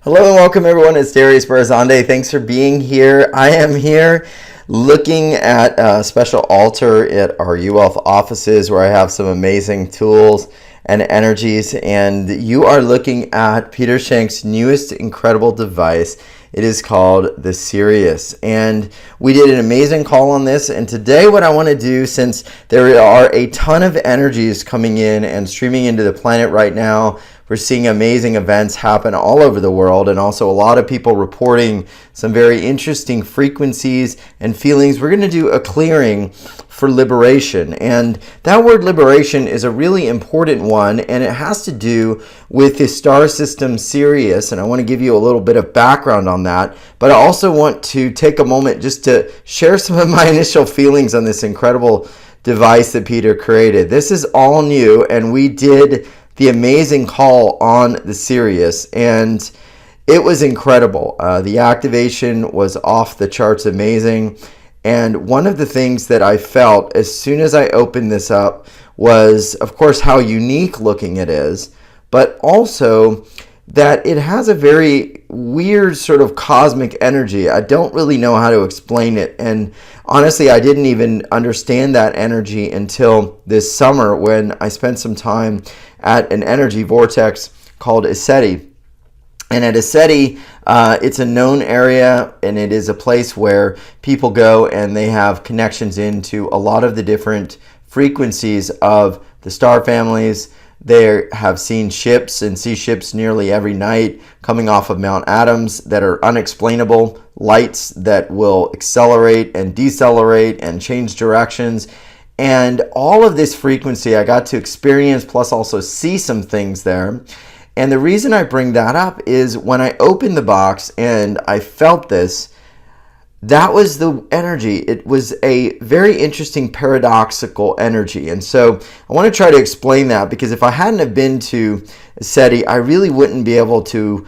Hello and welcome everyone, it's Darius Barazandeh. Thanks for being here. I am here looking at a special altar at our UWealth offices where I have some amazing tools and energies, and you are looking at Peter Shank's newest incredible device. It is called the SIrius, and we did an amazing call on this. And today what I want to do, since there are a ton of energies coming in and streaming into the planet right now, we're seeing amazing events happen all over the world, and also a lot of people reporting some very interesting frequencies and feelings. We're going to do a clearing for liberation, and that word liberation is a really important one, and it has to do with the star system SIrius, and I want to give you a little bit of background on that, but I also want to take a moment just to share some of my initial feelings on this incredible device that Peter created. This is all new, and we did the amazing call on the SIrius, and it was incredible. The activation was off the charts amazing, and one of the things that I felt as soon as I opened this up was, of course, how unique looking it is, but also that it has a very weird sort of cosmic energy. I don't really know how to explain it, and honestly, I didn't even understand that energy until this summer when I spent some time at an energy vortex called Iseti. And at Iseti, it's a known area, and it is a place where people go and they have connections into a lot of the different frequencies of the star families. They have seen ships and see ships nearly every night coming off of Mount Adams that are unexplainable, lights that will accelerate and decelerate and change directions. And all of this frequency I got to experience, plus also see some things there. And the reason I bring that up is when I opened the box and I felt this, that was the energy. It was a very interesting paradoxical energy. And so I want to try to explain that, because if I hadn't have been to SETI, I really wouldn't be able to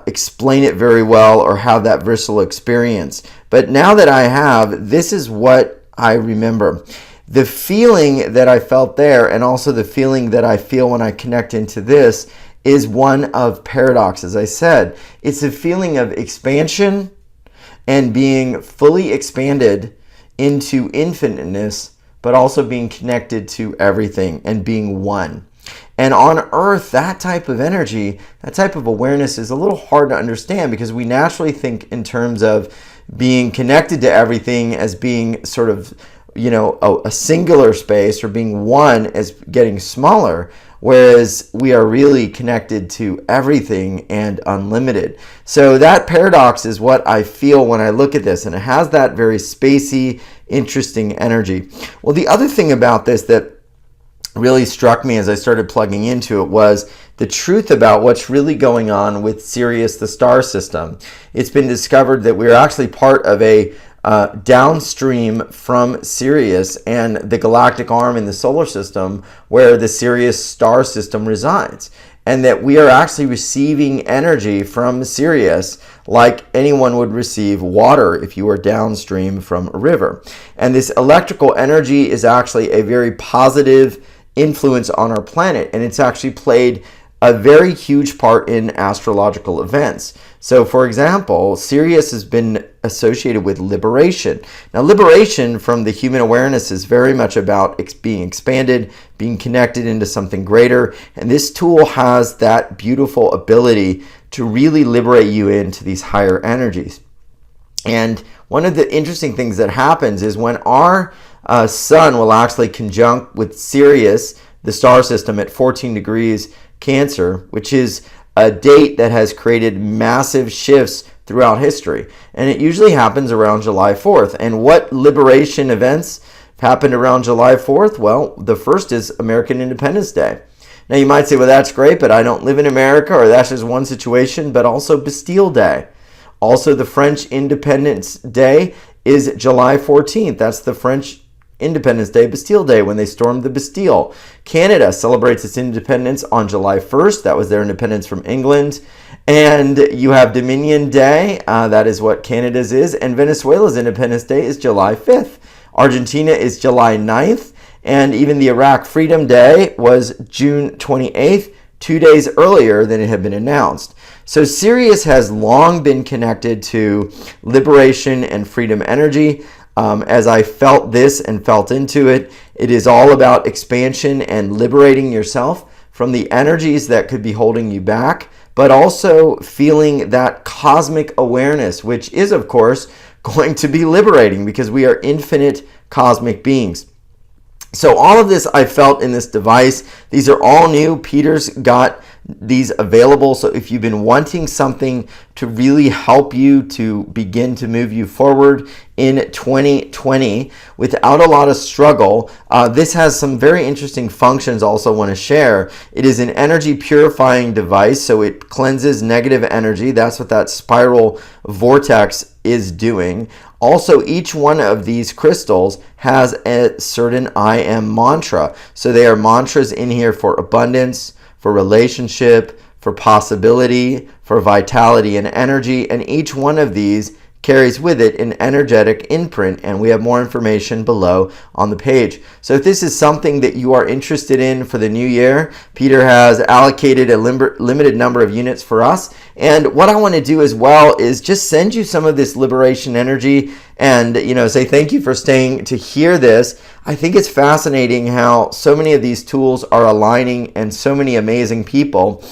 explain it very well or have that visceral experience. But now that I have, this is what I remember. The feeling that I felt there, and also the feeling that I feel when I connect into this, is one of paradox. As I said, it's a feeling of expansion and being fully expanded into infiniteness, but also being connected to everything and being one. And on Earth, that type of energy, that type of awareness is a little hard to understand, because we naturally think in terms of being connected to everything as being sort of, a singular space, or being one as getting smaller, whereas we are really connected to everything and unlimited. So that paradox is what I feel when I look at this, and it has that very spacey, interesting energy. Well, the other thing about this that really struck me as I started plugging into it was the truth about what's really going on with SIrius, the star system. It's been discovered that we're actually part of a downstream from SIrius and the galactic arm in the solar system where the SIrius star system resides, and that we are actually receiving energy from SIrius like anyone would receive water if you were downstream from a river. And this electrical energy is actually a very positive influence on our planet, and it's actually played a very huge part in astrological events. So, for example, SIrius has been associated with liberation. Now, liberation from the human awareness is very much about being expanded, being connected into something greater, and this tool has that beautiful ability to really liberate you into these higher energies. And one of the interesting things that happens is when our sun will actually conjunct with SIrius, the star system, at 14 degrees Cancer, which is a date that has created massive shifts throughout history. And it usually happens around July 4th. And what liberation events happened around July 4th? Well, the first is American Independence Day. Now you might say, well, that's great, but I don't live in America, or that's just one situation, but also Bastille Day. Also, the French Independence Day is July 14th. That's the French Independence Day, Bastille Day, when they stormed the Bastille. Canada celebrates its independence on July 1st. That was their independence from England. And you have Dominion Day. That is what Canada's is. And Venezuela's Independence Day is July 5th. Argentina is July 9th. And even the Iraq Freedom Day was June 28th. 2 days earlier than it had been announced. So SIrius has long been connected to liberation and freedom energy. As I felt this and felt into it, it is all about expansion and liberating yourself from the energies that could be holding you back, but also feeling that cosmic awareness, which is, of course, going to be liberating because we are infinite cosmic beings. So all of this I felt in this device. These are all new. Peter's got these available. So if you've been wanting something to really help you to begin to move you forward in 2020 without a lot of struggle, this has some very interesting functions I also want to share. It is an energy purifying device, so it cleanses negative energy. That's what that spiral vortex is doing. Also, each one of these crystals has a certain I am mantra. So they are mantras in here for abundance, for relationship, for possibility, for vitality and energy. And each one of these carries with it an energetic imprint, and we have more information below on the page. So if this is something that you are interested in for the new year, Peter has allocated a limited number of units for us. And what I want to do as well is just send you some of this liberation energy and, say thank you for staying to hear this. I think it's fascinating how so many of these tools are aligning and so many amazing people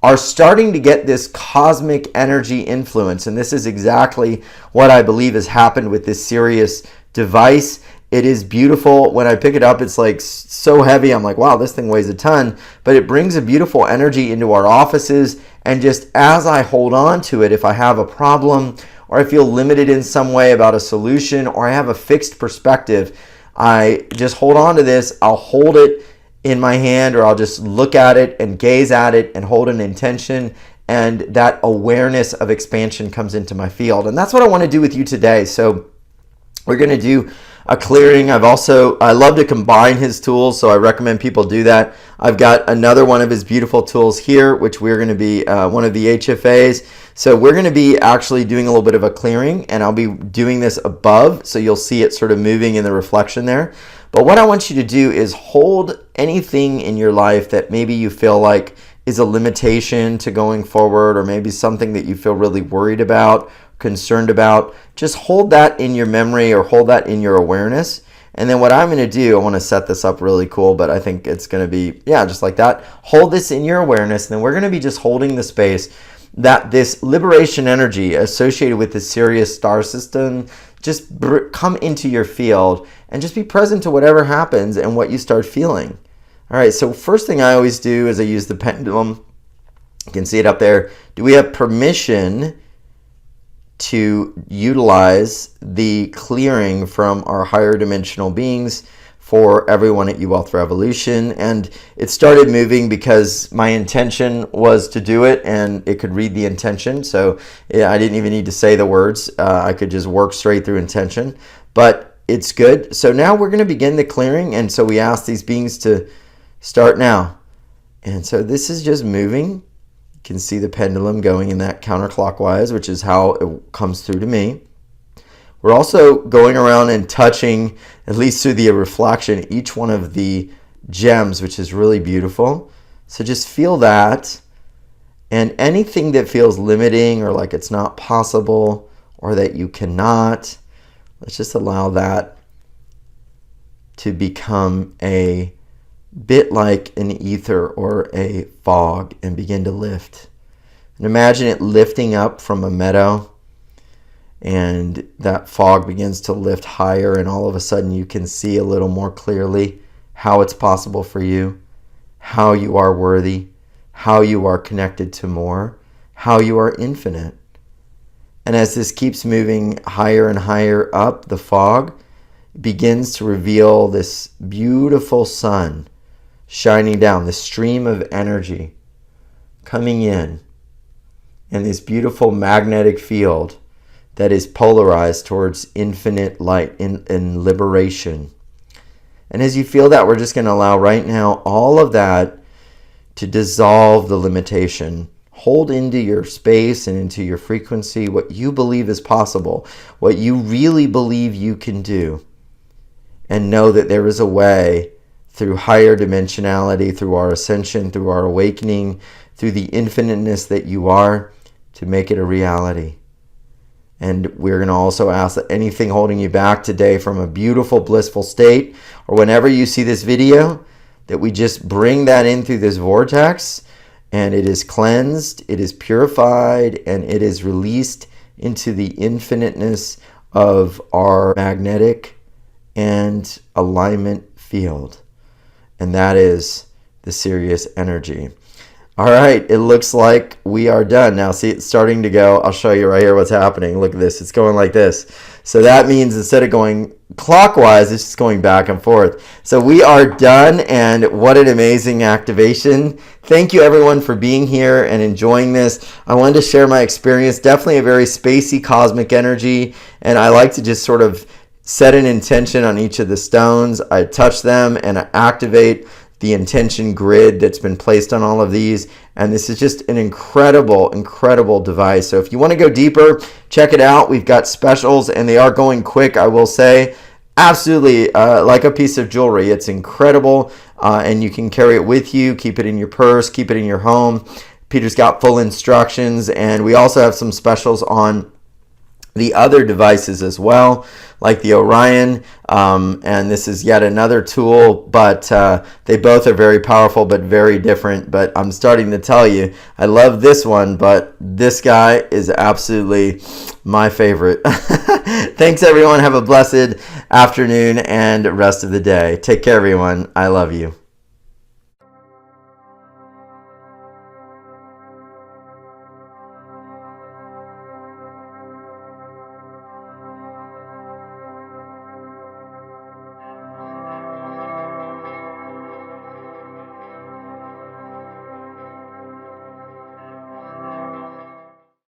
are starting to get this cosmic energy influence. And this is exactly what I believe has happened with this SIrius device. It is beautiful. When I pick it up, it's like so heavy. I'm like, wow, this thing weighs a ton. But it brings a beautiful energy into our offices. And just as I hold on to it, if I have a problem or I feel limited in some way about a solution or I have a fixed perspective, I just hold on to this. I'll hold it in my hand, or I'll just look at it and gaze at it and hold an intention, and that awareness of expansion comes into my field. And that's what I want to do with you today. So we're going to do a clearing. I love to combine his tools, so I recommend people do that. I've got another one of his beautiful tools here, which we're going to be one of the HFAs. So we're going to be actually doing a little bit of a clearing, and I'll be doing this above, so you'll see it sort of moving in the reflection there. But what I want you to do is hold anything in your life that maybe you feel like is a limitation to going forward, or maybe something that you feel really worried about, concerned about. Just hold that in your memory or hold that in your awareness. And then what I'm going to do, I want to set this up really cool, but I think it's going to be, just like that. Hold this in your awareness, and then we're going to be just holding the space that this liberation energy associated with the SIrius star system just come into your field and just be present to whatever happens and what you start feeling. All right, so first thing I always do is I use the pendulum. You can see it up there. Do we have permission to utilize the clearing from our higher dimensional beings for everyone at UWealth Revolution? And it started moving because my intention was to do it, and it could read the intention. So I didn't even need to say the words. I could just work straight through intention. But it's good. So now we're going to begin the clearing. And so we ask these beings to start now. And so this is just moving. You can see the pendulum going in that counterclockwise, which is how it comes through to me. We're also going around and touching, at least through the reflection, each one of the gems, which is really beautiful. So just feel that. And anything that feels limiting or like it's not possible or that you cannot, let's just allow that to become a bit like an ether or a fog and begin to lift. And imagine it lifting up from a meadow, and that fog begins to lift higher, and all of a sudden you can see a little more clearly how it's possible for you, how you are worthy, how you are connected to more, how you are infinite. And as this keeps moving higher and higher up, the fog begins to reveal this beautiful sun shining down, the stream of energy coming in, and this beautiful magnetic field that is polarized towards infinite light in liberation. And as you feel that, we're just going to allow right now all of that to dissolve the limitation. Hold into your space and into your frequency what you believe is possible, what you really believe you can do, and know that there is a way through higher dimensionality, through our ascension, through our awakening, through the infiniteness that you are, to make it a reality. And we're going to also ask that anything holding you back today from a beautiful, blissful state, or whenever you see this video, that we just bring that in through this vortex, and it is cleansed, it is purified, and it is released into the infiniteness of our magnetic and alignment field. And that is the Sirius energy. All right, it looks like we are done. Now, see, it's starting to go. I'll show you right here what's happening. Look at this. It's going like this. So that means instead of going clockwise, it's just going back and forth. So we are done, and what an amazing activation. Thank you, everyone, for being here and enjoying this. I wanted to share my experience. Definitely a very spacey cosmic energy, and I like to just sort of set an intention on each of the stones. I touch them, and I activate the intention grid that's been placed on all of these, and this is just an incredible device. So if you want to go deeper, check it out. We've got specials, and they are going quick, I will say. Absolutely like a piece of jewelry. It's incredible, and you can carry it with you, keep it in your purse, keep it in your home. Peter's got full instructions, and we also have some specials on the other devices as well, like the Orion, and this is yet another tool, but they both are very powerful but very different. But I'm starting to tell you, I love this one, but this guy is absolutely my favorite. Thanks, everyone. Have a blessed afternoon and rest of the day. Take care, everyone. I love you.